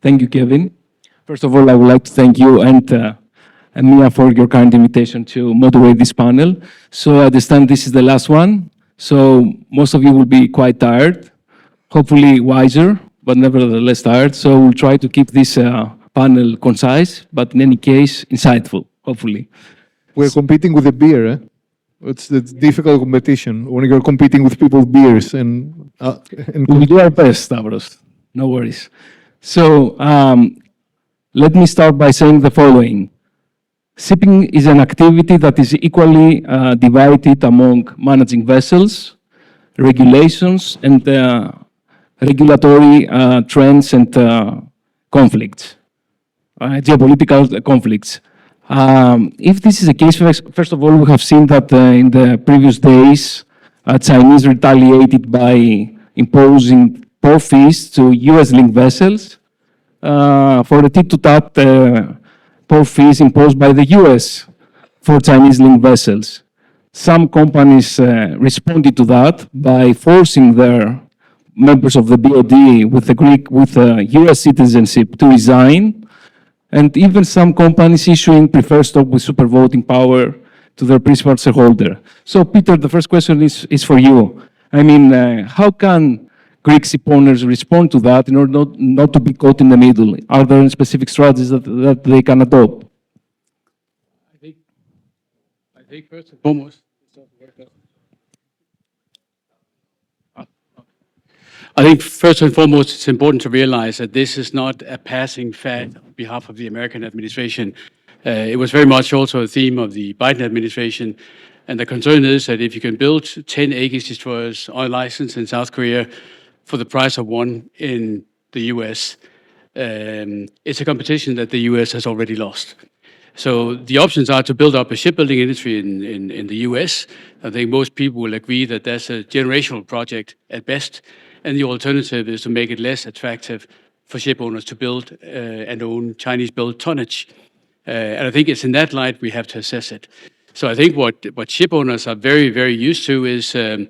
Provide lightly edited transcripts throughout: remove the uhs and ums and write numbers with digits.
Thank you, Kevin. First of all, I would like to thank you and Mia for your kind invitation to moderate this panel. So I understand this is the last one. So most of you will be quite tired, hopefully wiser, but nevertheless tired. So we'll try to keep this panel concise, but in any case, insightful, hopefully. We're competing with a beer, eh? It's difficult competition when you're competing with people's beers We'll do our best, Stavros. No worries. So let me start by saying the following. Shipping is an activity that is equally divided among managing vessels, regulations, and regulatory trends and conflicts, geopolitical conflicts. If this is the case, first of all, we have seen that in the previous days, Chinese retaliated by imposing port fees to US-linked vessels for the tit-to-tat port fees imposed by the US for Chinese-linked vessels. Some companies responded to that by forcing their members of the BOD with US citizenship to resign, and even some companies issuing preferred stock with super voting power to their principal shareholder. So, Peter, the first question is for you. I mean, how can Greek ship owners respond to that in order not to be caught in the middle? Are there any specific strategies that they can adopt? I think first and foremost, it's important to realize that this is not a passing fad on behalf of the American administration. It was very much also a theme of the Biden administration. And the concern is that if you can build 10 Aegis destroyers on license in South Korea for the price of one in the US, it's a competition that the US has already lost. So the options are to build up a shipbuilding industry in the US. I think most people will agree that that's a generational project at best. And the alternative is to make it less attractive for ship owners to build and own Chinese-built tonnage. And I think it's in that light we have to assess it. So I think what ship owners are very, very used to is to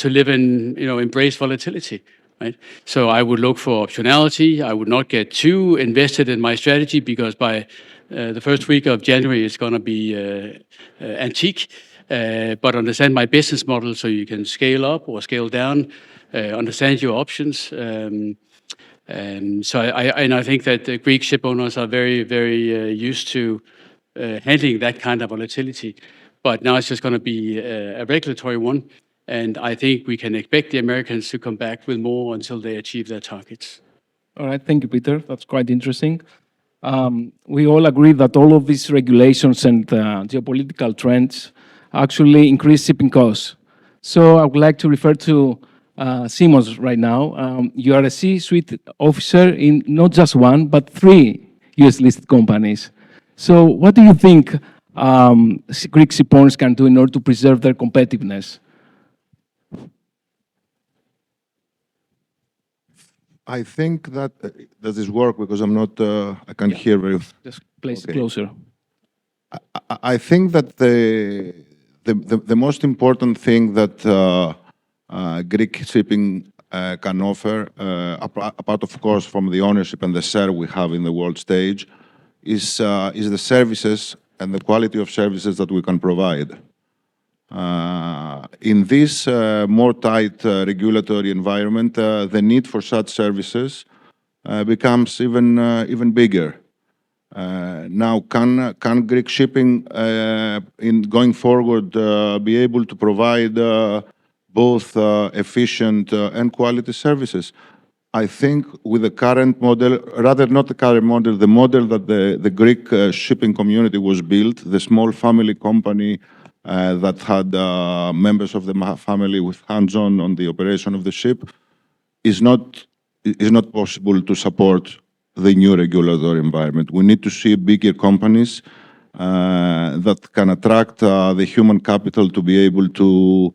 live in, embrace volatility, right? So I would look for optionality. I would not get too invested in my strategy because by the first week of January it's going to be antique. But understand my business model so you can scale up or scale down. Understand your options. So I think that the Greek ship owners are very, very used to handling that kind of volatility. But now it's just going to be a regulatory one. And I think we can expect the Americans to come back with more until they achieve their targets. All right, thank you, Peter. That's quite interesting. We all agree that all of these regulations and geopolitical trends actually increase shipping costs. So I would like to refer to Symeon right now. You are a C-suite officer in not just one, but 3 US-listed companies. So what do you think Greek ship owners can do in order to preserve their competitiveness? I think that does this work because I'm not, I can't hear very well. Just place it closer. I think that the most important thing that Greek shipping can offer, apart of course from the ownership and the share we have in the world stage, is the services and the quality of services that we can provide. In this more tight regulatory environment, the need for such services becomes even bigger. Now, can Greek shipping, in going forward, be able to provide both efficient and quality services? I think with the current model, rather not the current model, the model that the Greek shipping community was built, the small family company that had members of the family with hands-on on the operation of the ship, is not possible to support the new regulatory environment. We need to see bigger companies that can attract the human capital to be able to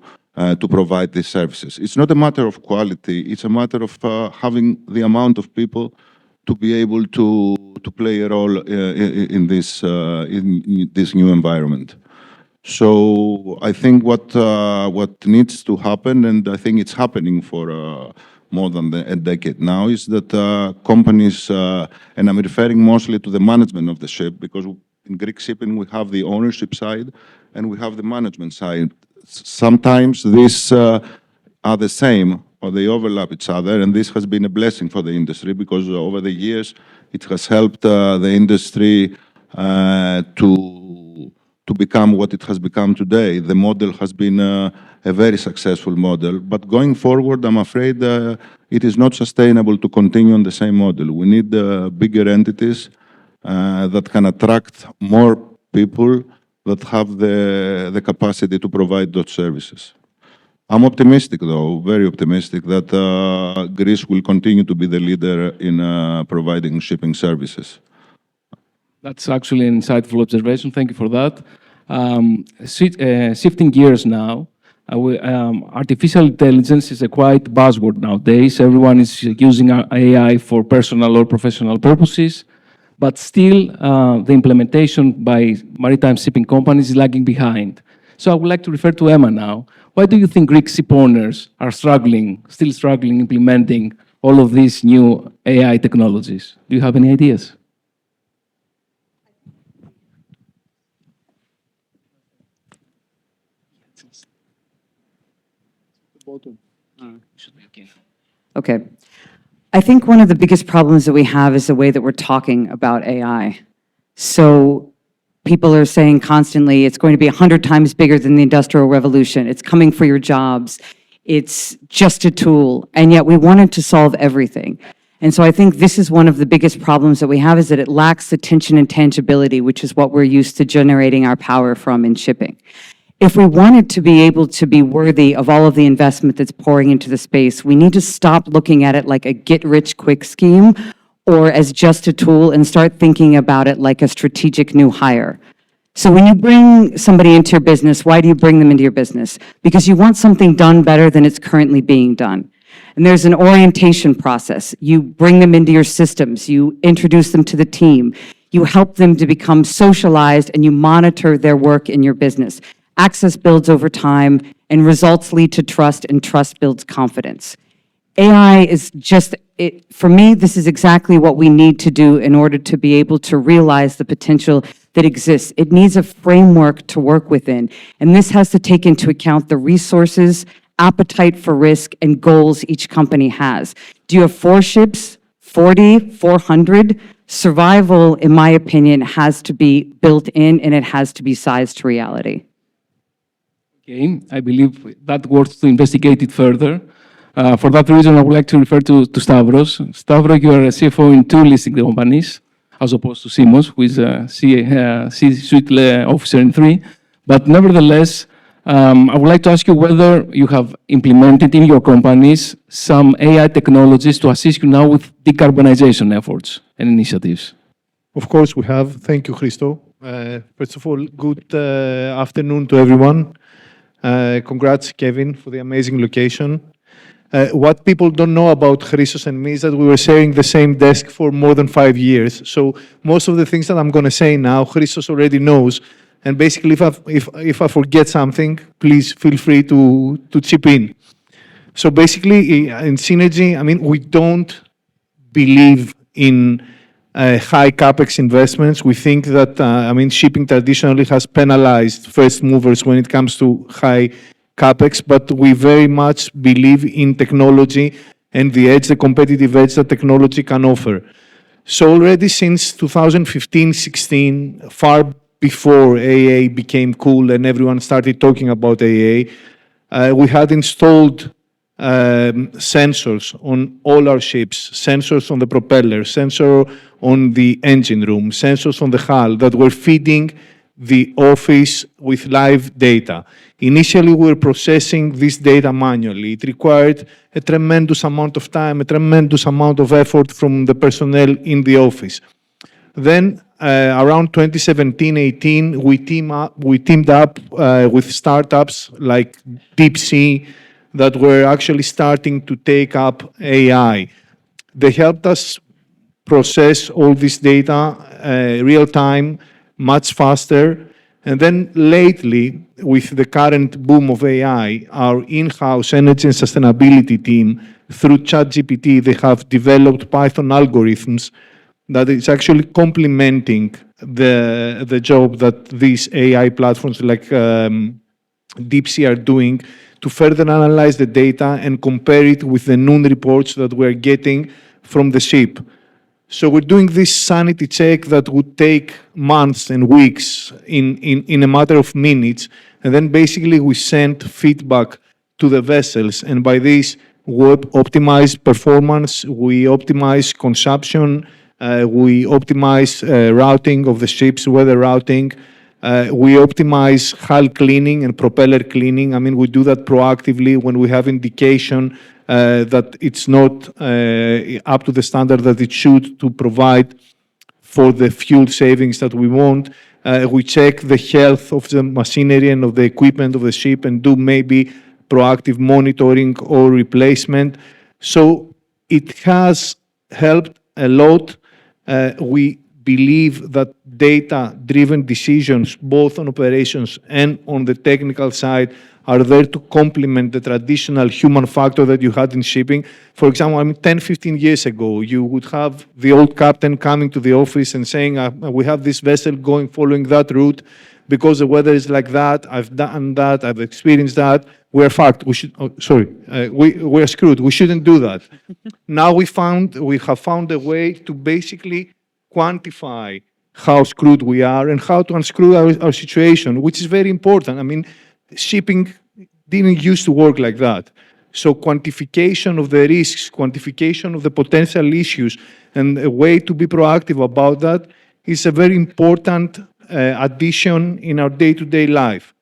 provide these services. It's not a matter of quality, it's a matter of having the amount of people to be able to play a role in this new environment. So I think what needs to happen, and I think it's happening for more than a decade now, is that companies, and I'm referring mostly to the management of the ship, because in Greek shipping we have the ownership side and we have the management side. Sometimes these are the same or they overlap each other, and this has been a blessing for the industry because over the years it has helped the industry to become what it has become today. The model has been a very successful model, but going forward, I'm afraid it is not sustainable to continue on the same model. We need bigger entities that can attract more people that have the capacity to provide those services. I'm optimistic, though, very optimistic, that Greece will continue to be the leader in providing shipping services. That's actually an insightful observation. Thank you for that. Shifting gears now, artificial intelligence is a quite buzzword nowadays. Everyone is using AI for personal or professional purposes, but still the implementation by maritime shipping companies is lagging behind. So I would like to refer to Emma now. Why do you think Greek ship owners are still struggling implementing all of these new AI technologies? Do you have any ideas? Okay. I think one of the biggest problems that we have is the way that we're talking about AI. So people are saying constantly, it's going to be 100 times bigger than the Industrial Revolution. It's coming for your jobs. It's just a tool. And yet we want it to solve everything. And so I think this is one of the biggest problems that we have, is that it lacks attention and tangibility, which is what we're used to generating our power from in shipping. If we wanted to be able to be worthy of all of the investment that's pouring into the space, we need to stop looking at it like a get-rich-quick scheme or as just a tool and start thinking about it like a strategic new hire. So when you bring somebody into your business, why do you bring them into your business? Because you want something done better than it's currently being done. And there's an orientation process. You bring them into your systems, you introduce them to the team, you help them to become socialized, and you monitor their work in your business. Access builds over time, and results lead to trust, and trust builds confidence. AI is just, for me, this is exactly what we need to do in order to be able to realize the potential that exists. It needs a framework to work within, and this has to take into account the resources, appetite for risk, and goals each company has. Do you have 4 ships, 40, 400? Survival, in my opinion, has to be built in, and it has to be sized to reality. Okay, I believe that worth to investigate it further. For that reason, I would like to refer to Stavros. Stavros, you are a CFO in 2 listed companies, as opposed to Simos, who is a C-suite officer in 3. But nevertheless, I would like to ask you whether you have implemented in your companies some AI technologies to assist you now with decarbonization efforts and initiatives. Of course we have. Thank you, Christos. First of all, good afternoon to everyone. Congrats, Kevin, for the amazing location. What people don't know about Christos and me is that we were sharing the same desk for more than 5 years. So most of the things that I'm going to say now, Christos already knows. And basically, if I forget something, please feel free to chip in. So basically, in Synergy, I mean, we don't believe in high capex investments. We think that, I mean, shipping traditionally has penalized first movers when it comes to high capex, but we very much believe in technology and the edge, the competitive edge that technology can offer. So already since 2015-16, far before AA became cool and everyone started talking about AA, we had installed sensors on all our ships, sensors on the propeller, sensor on the engine room, sensors on the hull that were feeding the office with live data. Initially, we were processing this data manually. It required a tremendous amount of time, a tremendous amount of effort from the personnel in the office. Then, around 2017-18, we teamed up with startups like Deep Sea that were actually starting to take up AI. They helped us process all this data real time, much faster. And then lately, with the current boom of AI, our in-house energy and sustainability team through ChatGPT, they have developed Python algorithms that is actually complementing the job that these AI platforms like DeepSea are doing to further analyze the data and compare it with the noon reports that we're getting from the ship. So we're doing this sanity check that would take months and weeks in a matter of minutes. And then basically we send feedback to the vessels. And by this, we optimize performance, we optimize consumption, we optimize routing of the ships, weather routing. We optimize hull cleaning and propeller cleaning. I mean, we do that proactively when we have indication that it's not up to the standard that it should to provide for the fuel savings that we want. We check the health of the machinery and of the equipment of the ship and do maybe proactive monitoring or replacement. So it has helped a lot. We believe that data-driven decisions, both on operations and on the technical side, are there to complement the traditional human factor that you had in shipping. For example, I mean, 10, 15 years ago, you would have the old captain coming to the office and saying, we have this vessel following that route because the weather is like that, I've done that, I've experienced that, we're fucked. We're screwed. We shouldn't do that. Now we have found a way to basically quantify how screwed we are and how to unscrew our situation, which is very important. I mean, shipping didn't used to work like that. So quantification of the risks, quantification of the potential issues, and a way to be proactive about that is a very important addition in our day-to-day life.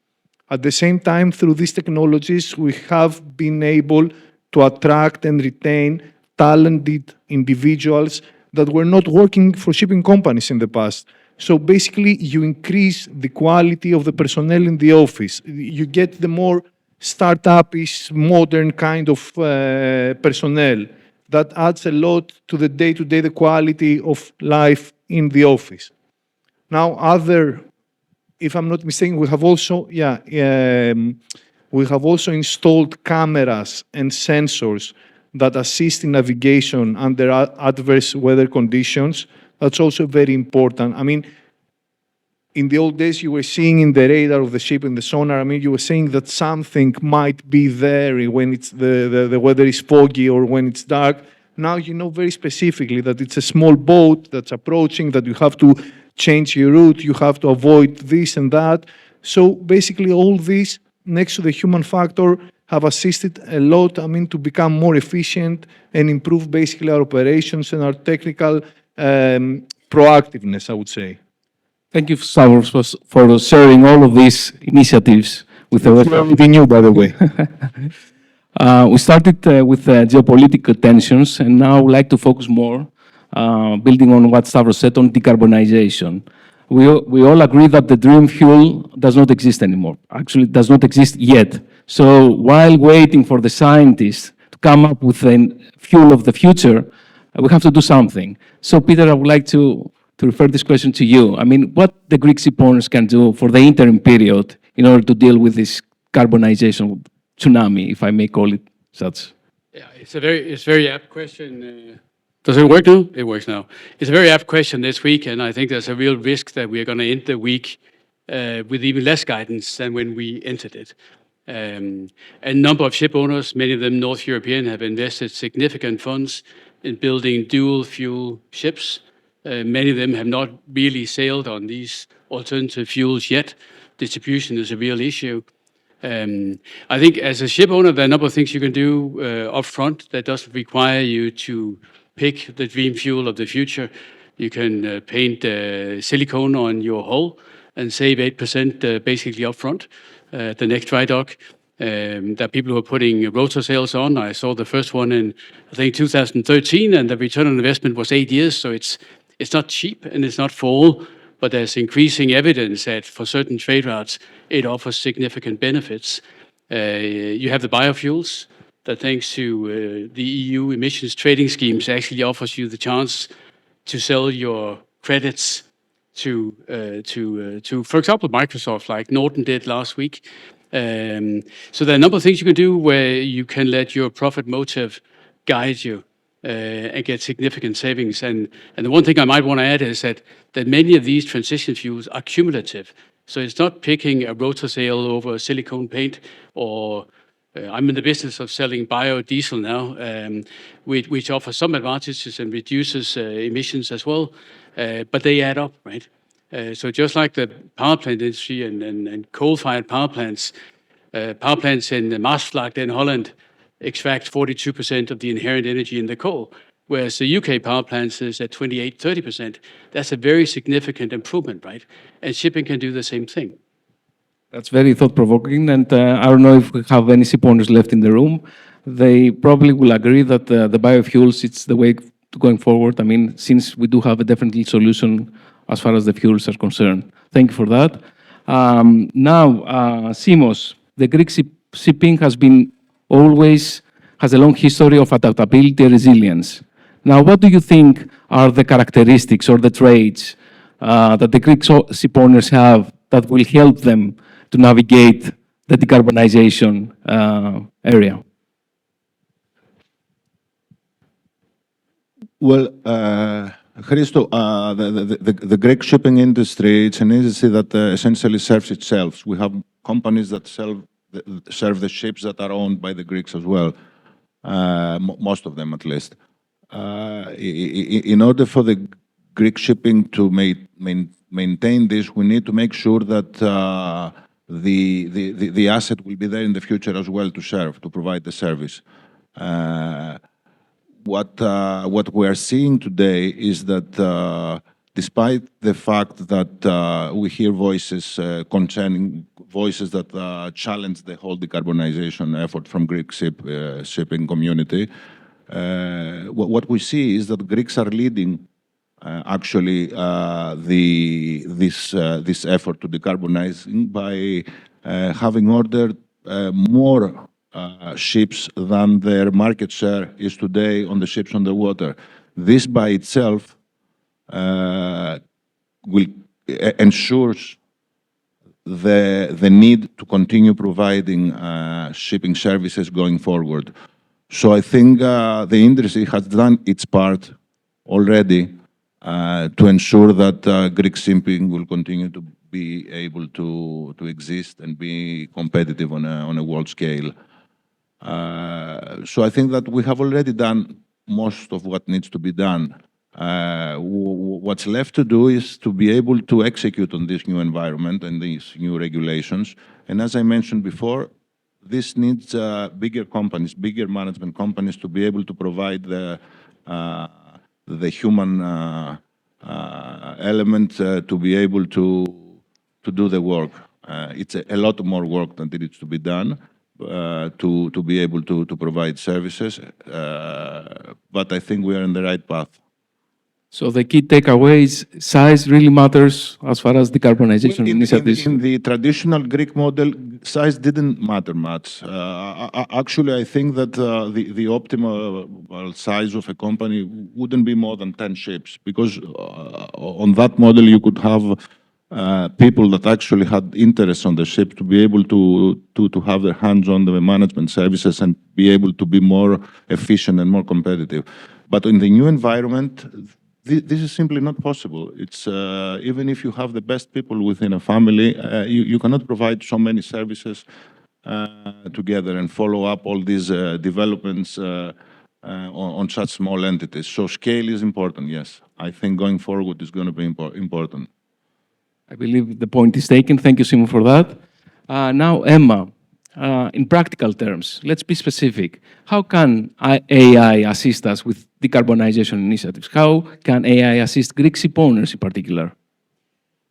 At the same time, through these technologies, we have been able to attract and retain talented individuals that were not working for shipping companies in the past. So basically, you increase the quality of the personnel in the office. You get the more startup-ish, modern kind of personnel. That adds a lot to the day-to-day, the quality of life in the office. Now, if I'm not mistaken, we have also installed cameras and sensors that assist in navigation under adverse weather conditions. That's also very important. I mean, in the old days, you were seeing in the radar of the ship, in the sonar, I mean, you were saying that something might be there when it's the weather is foggy or when it's dark. Now you know very specifically that it's a small boat that's approaching, that you have to change your route, you have to avoid this and that. So basically all this, next to the human factor, have assisted a lot, I mean, to become more efficient and improve basically our operations and our technical proactiveness, I would say. Thank you, Stavros, for sharing all of these initiatives with the rest of Be new, by the way. We started with geopolitical tensions, and now I would like to focus more, building on what Stavros said, on decarbonization. We all agree that the dream fuel does not exist anymore. Actually, it does not exist yet. So while waiting for the scientists to come up with the fuel of the future, we have to do something. So Peter, I would like to refer this question to you. I mean, what the Greek ship owners can do for the interim period in order to deal with this carbonization tsunami, if I may call it such? Yeah, it's a very apt question. Does it work now? It works now. It's a very apt question this week, and I think there's a real risk that we're going to end the week with even less guidance than when we entered it. A number of ship owners, many of them North European, have invested significant funds in building dual fuel ships. Many of them have not really sailed on these alternative fuels yet. Distribution is a real issue. I think as a ship owner, there are a number of things you can do upfront that doesn't require you to pick the dream fuel of the future. You can paint silicone on your hull and save 8% basically upfront. The next dry dock, there are people who are putting rotor sails on. I saw the first one in, I think, 2013, and the return on investment was 8 years. So it's not cheap and it's not for all, but there's increasing evidence that for certain trade routes, it offers significant benefits. You have the biofuels that, thanks to the EU emissions trading schemes, actually offers you the chance to sell your credits to for example, Microsoft, like Norton did last week. So there are a number of things you can do where you can let your profit motive guide you and get significant savings. And the one thing I might want to add is that many of these transition fuels are cumulative. So it's not picking a rotor sail over silicone paint, or I'm in the business of selling biodiesel now, which offers some advantages and reduces emissions as well, but they add up, right? So just like the power plant industry and coal-fired power plants in Maasvlakte in Holland extract 42% of the inherent energy in the coal, whereas the UK power plants is at 28, 30%. That's a very significant improvement, right? And shipping can do the same thing. That's very thought-provoking, and I don't know if we have any ship owners left in the room. They probably will agree that the biofuels, it's the way going forward. I mean, since we do have a definitely solution as far as the fuels are concerned. Thank you for that. Now, Simos, the Greek shipping has a long history of adaptability and resilience. Now, what do you think are the characteristics or the traits that the Greek ship owners have that will help them to navigate the decarbonization area? Well, Christo, the Greek shipping industry, it's an industry that essentially serves itself. We have companies that serve the ships that are owned by the Greeks as well, most of them at least. In order for the Greek shipping to maintain this, we need to make sure that the asset will be there in the future as well to provide the service. What we are seeing today is that despite the fact that we hear voices that challenge the whole decarbonization effort from Greek shipping community, what we see is that Greeks are leading actually this effort to decarbonize by having ordered more ships than their market share is today on the ships on the water. This by itself ensures the need to continue providing shipping services going forward. So I think the industry has done its part already to ensure that Greek shipping will continue to be able to exist and be competitive on a world scale. So I think that we have already done most of what needs to be done. What's left to do is to be able to execute on this new environment and these new regulations. And as I mentioned before, this needs bigger companies, bigger management companies to be able to provide the human element to be able to do the work. It's a lot more work that needs to be done to be able to provide services, but I think we are on the right path. So the key takeaway is size really matters as far as decarbonization initiatives. In the traditional Greek model, size didn't matter much. Actually, I think that the optimal size of a company wouldn't be more than 10 ships, because on that model you could have people that actually had interest on the ship to be able to have their hands on the management services and be able to be more efficient and more competitive. But in the new environment, this is simply not possible. It's even if you have the best people within a family, you cannot provide so many services together and follow up all these developments on such small entities. So scale is important, yes. I think going forward is going to be important. I believe the point is taken. Thank you, Simon, for that. Now, Emma, in practical terms, let's be specific. How can AI assist us with decarbonization initiatives? How can AI assist Greek ship owners in particular?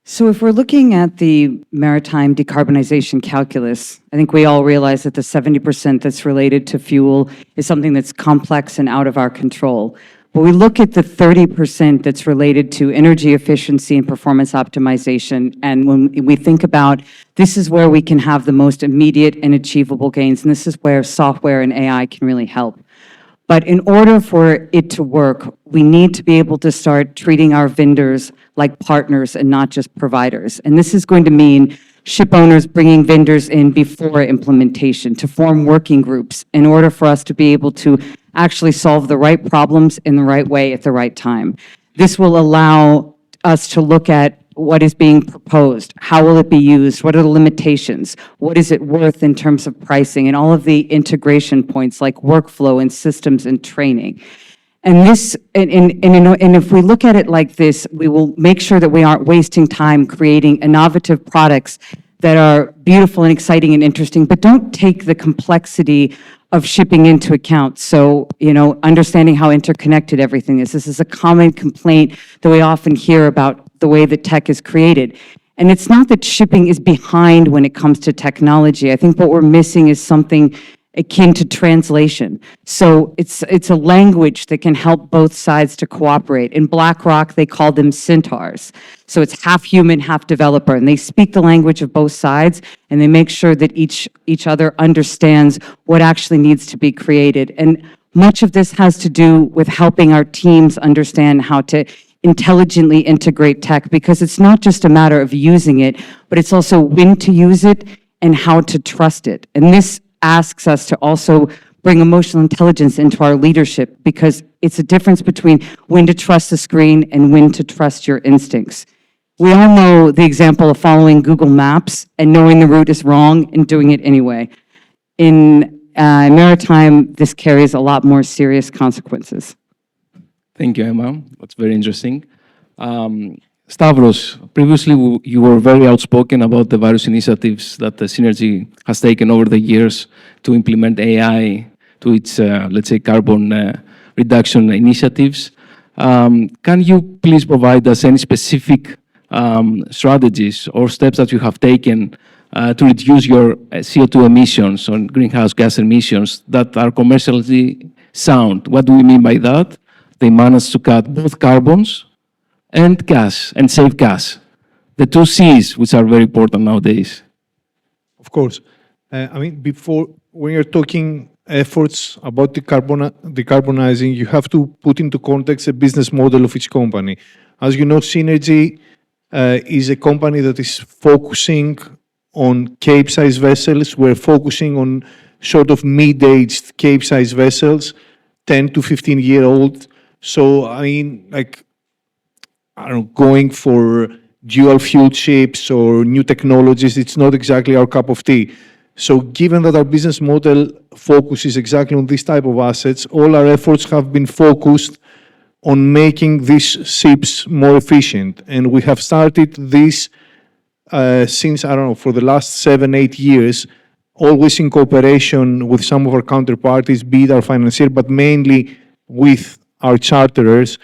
So if we're looking at the maritime decarbonization calculus, I think we all realize that the 70% that's related to fuel is something that's complex and out of our control. But we look at the 30% that's related to energy efficiency and performance optimization, and when we think about this is where we can have the most immediate and achievable gains, and this is where software and AI can really help. But in order for it to work, we need to be able to start treating our vendors like partners and not just providers. And this is going to mean ship owners bringing vendors in before implementation to form working groups in order for us to be able to actually solve the right problems in the right way at the right time. This will allow us to look at what is being proposed, how will it be used, what are the limitations, what is it worth in terms of pricing, and all of the integration points like workflow and systems and training. And this, and if we look at it like this, we will make sure that we aren't wasting time creating innovative products that are beautiful and exciting and interesting, but don't take the complexity of shipping into account. So, understanding how interconnected everything is. This is a common complaint that we often hear about the way that tech is created. And it's not that shipping is behind when it comes to technology. I think what we're missing is something akin to translation. So it's a language that can help both sides to cooperate. In BlackRock, they call them centaurs. So it's half human, half developer, and they speak the language of both sides, and they make sure that each other understands what actually needs to be created. And much of this has to do with helping our teams understand how to intelligently integrate tech, because it's not just a matter of using it, but it's also when to use it and how to trust it. And this asks us to also bring emotional intelligence into our leadership, because it's a difference between when to trust the screen and when to trust your instincts. We all know the example of following Google Maps and knowing the route is wrong and doing it anyway. In Maritime, this carries a lot more serious consequences. Thank you, Emma. That's very interesting. Stavros, previously you were very outspoken about the various initiatives that the Synergy has taken over the years to implement AI to its, let's say, carbon reduction initiatives. Can you please provide us any specific strategies or steps that you have taken to reduce your CO2 emissions or greenhouse gas emissions that are commercially sound? What do we mean by that? They managed to cut both carbons and gas, and save gas. The two Cs, which are very important nowadays. Of course. Before, when you're talking efforts about decarbonizing, you have to put into context the business model of each company. As you know, Synergy is a company that is focusing on Cape-size vessels. We're focusing on sort of mid-aged Cape-size vessels, 10 to 15-year-old. So, going for dual fuel ships or new technologies, it's not exactly our cup of tea. So given that our business model focuses exactly on this type of assets, all our efforts have been focused on making these ships more efficient. And we have started this since, for the last 7-8 years, always in cooperation with some of our counterparties, be it our financier, but mainly with our charterers.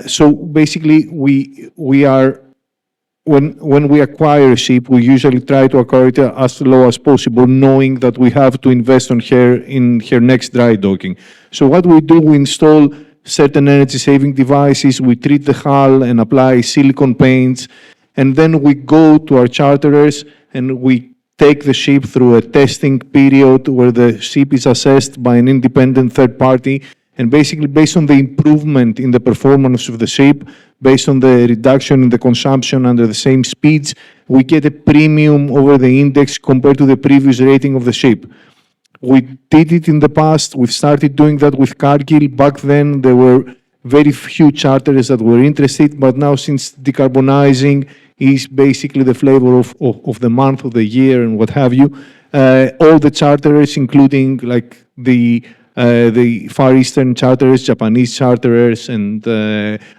So basically, we are, when we acquire a ship, we usually try to acquire it as low as possible, knowing that we have to invest on her in her next dry docking. So what we do, we install certain energy-saving devices, we treat the hull and apply silicone paints, and then we go to our charterers and we take the ship through a testing period where the ship is assessed by an independent third party. And basically, based on the improvement in the performance of the ship, based on the reduction in the consumption under the same speeds, we get a premium over the index compared to the previous rating of the ship. We did it in the past. We've started doing that with Cargill. Back then, there were very few charterers that were interested, but now since decarbonizing is basically the flavor of the month, of the year, and what have you, all the charterers, including like the Far Eastern charterers, Japanese charterers, and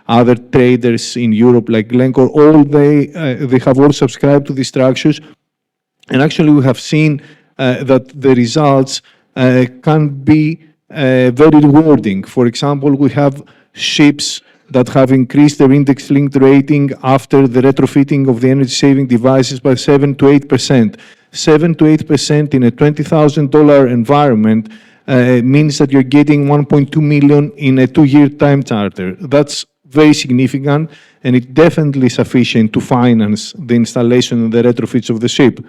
other traders in Europe like Glencore, all they have all subscribed to these structures. And actually, we have seen that the results can be very rewarding. For example, we have ships that have increased their index-linked rating after the retrofitting of the energy-saving devices by 7 to 8%. 7 to 8% in a $20,000 environment means that you're getting $1.2 million in a 2-year time charter. That's very significant, and it's definitely sufficient to finance the installation and the retrofits of the ship.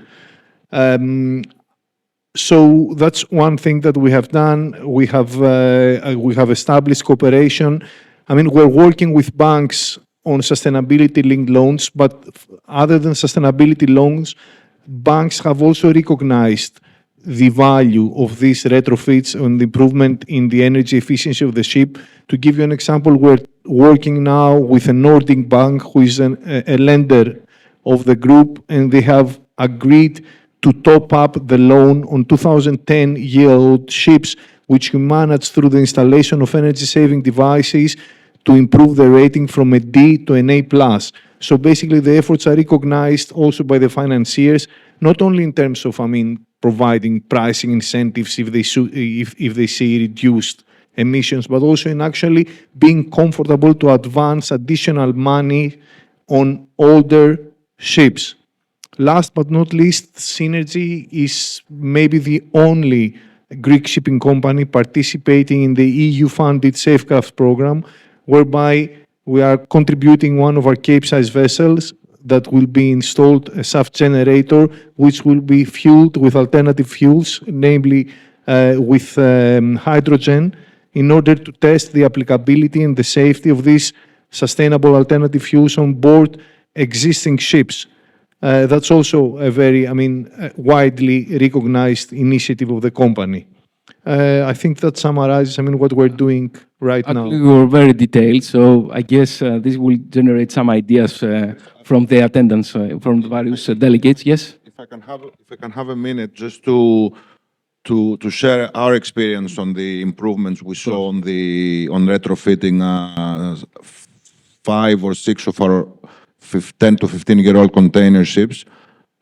So that's one thing that we have done. We have established cooperation. We're working with banks on sustainability-linked loans, but other than sustainability loans, banks have also recognized the value of these retrofits and the improvement in the energy efficiency of the ship. To give you an example, we're working now with a Nordic bank who is a lender of the group, and they have agreed to top up the loan on 2010-year-old ships, which we managed through the installation of energy-saving devices to improve the rating from a D to an A+. So basically, the efforts are recognized also by the financiers, not only in terms of, providing pricing incentives if they see reduced emissions, but also in actually being comfortable to advance additional money on older ships. Last but not least, Synergy is maybe the only Greek shipping company participating in the EU-funded Safecraft program, whereby we are contributing one of our Capesize vessels that will be installed a shaft generator, which will be fueled with alternative fuels, namely with hydrogen, in order to test the applicability and the safety of these sustainable alternative fuels on board existing ships. That's also a very, widely recognized initiative of the company. I think that summarizes, what we're doing right now. Actually, we were very detailed, so I guess this will generate some ideas from the attendance, from the various delegates. Yes? If I can have a minute just to share our experience on the improvements we saw on retrofitting 5 or 6 of our 10 to 15-year-old container ships.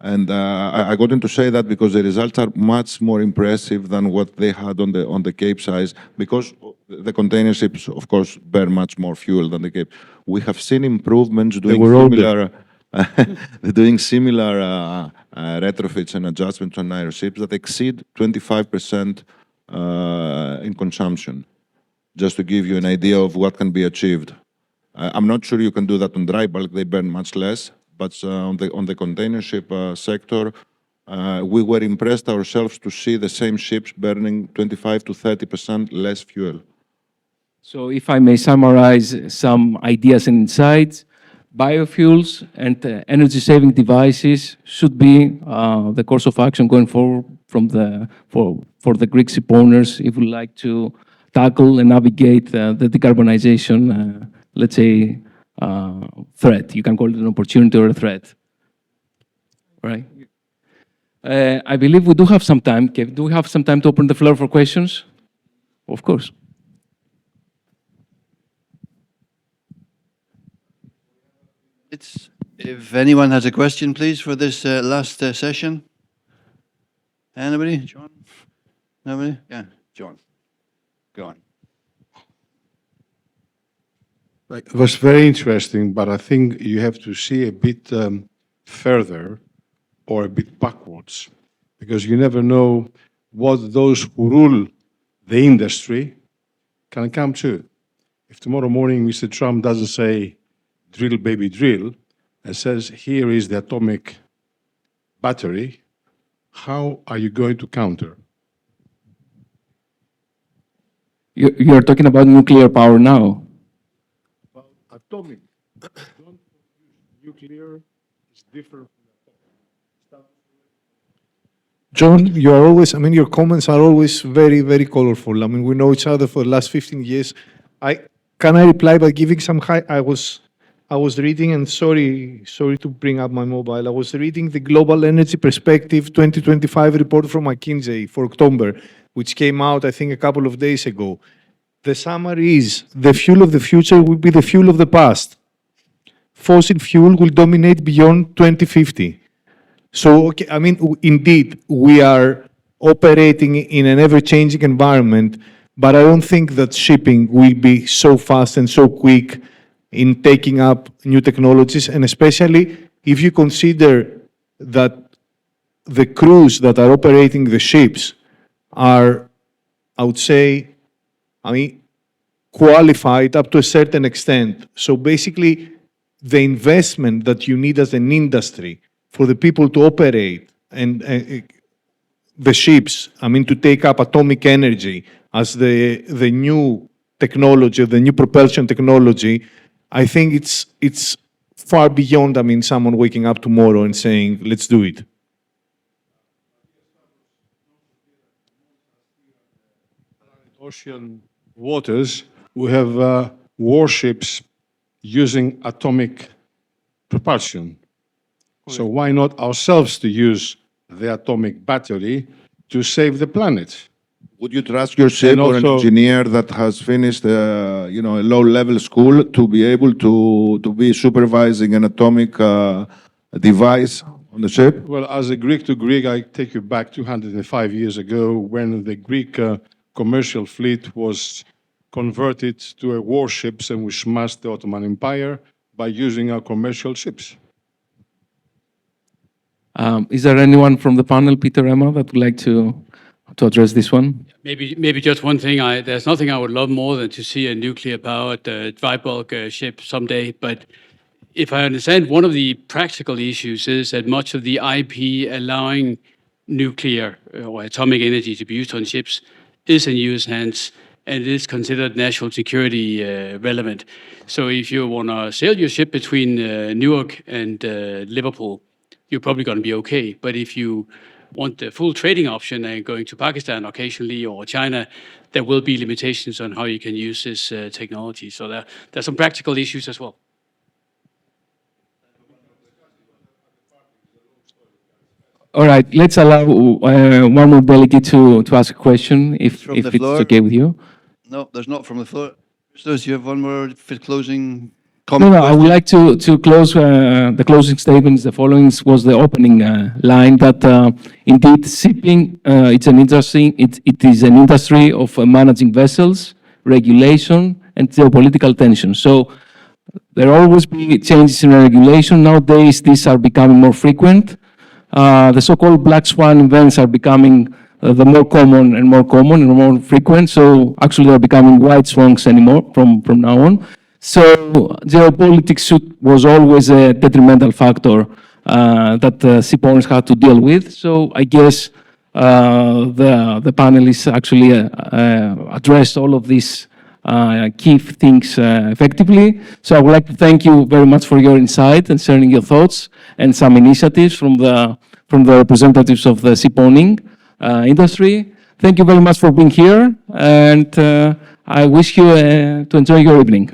And I got into say that because the results are much more impressive than what they had on the Capesize, because the container ships, of course, burn much more fuel than the Cape. We have seen improvements doing similar retrofits and adjustments on our ships that exceed 25% in consumption. Just to give you an idea of what can be achieved. I'm not sure you can do that on dry bulk, they burn much less. But on the container ship sector, we were impressed ourselves to see the same ships burning 25 to 30% less fuel. So if I may summarize some ideas and insights, biofuels and energy-saving devices should be the course of action going forward for the Greek ship owners if we like to tackle and navigate the decarbonization, let's say, threat. You can call it an opportunity or a threat, right? I believe we do have some time. Kevin, do we have some time to open the floor for questions? Of course. If anyone has a question, please, for this last session. Anybody? John? Nobody? Yeah, John. Go on. It was very interesting, but I think you have to see a bit further or a bit backwards, because you never know what those who rule the industry can come to. If tomorrow morning Mr. Trump doesn't say, drill, baby, drill, and says, here is the atomic battery, how are you going to counter? You're talking about nuclear power now. Atomic. Don't use nuclear. It's different from atomic. John, you are always, your comments are always very, very colorful. We know each other for the last 15 years. Can I reply by giving some I was reading, and sorry to bring up my mobile. I was reading the Global Energy Perspective 2025 report from McKinsey for October, which came out, I think, a couple of days ago. The summary is, the fuel of the future will be the fuel of the past. Fossil fuel will dominate beyond 2050. So, okay, indeed, we are operating in an ever-changing environment, but I don't think that shipping will be so fast and so quick in taking up new technologies, and especially if you consider that the crews that are operating the ships are, I would say, qualified up to a certain extent. So basically, the investment that you need as an industry for the people to operate and the ships, to take up atomic energy as the new technology, the new propulsion technology, I think it's far beyond, someone waking up tomorrow and saying, let's do it. ocean waters, we have warships using atomic propulsion. So why not ourselves to use the atomic battery to save the planet? Would you trust your ship or an also- engineer that has finished, a low-level school to be able to be supervising an atomic device on the ship? Well, as a Greek to Greek, I take you back 205 years ago when the Greek commercial fleet was converted to a warships and we smashed the Ottoman Empire by using our commercial ships. Is there anyone from the panel, Peter, Emma, that would like to address this one? Maybe just one thing. There's nothing I would love more than to see a nuclear-powered dry bulk ship someday. But if I understand, one of the practical issues is that much of the IP allowing nuclear or atomic energy to be used on ships is in US hands, and it is considered national security relevant. So if you want to sail your ship between Newark and Liverpool, you're probably going to be okay. But if you want the full trading option and going to Pakistan occasionally or China, there will be limitations on how you can use this technology. So there's some practical issues as well. All right, let's allow one more delegate to ask a question, if From the it's floor. okay with you. No, there's not from the floor. Christos, you have one more for closing No, comment? I would like to close the closing statements. The following was the opening line that indeed shipping it is an industry of managing vessels, regulation, and geopolitical tension. So there will always be changes in regulation. Nowadays, these are becoming more frequent. The so-called black swan events are becoming the more common and more frequent. So actually, they're becoming white swans anymore from now on. So geopolitics was always a detrimental factor that ship owners had to deal with. So I guess the panelists actually addressed all of these key things effectively. So I would like to thank you very much for your insight and sharing your thoughts and some initiatives from the representatives of the ship owning industry. Thank you very much for being here, and I wish you to enjoy your evening.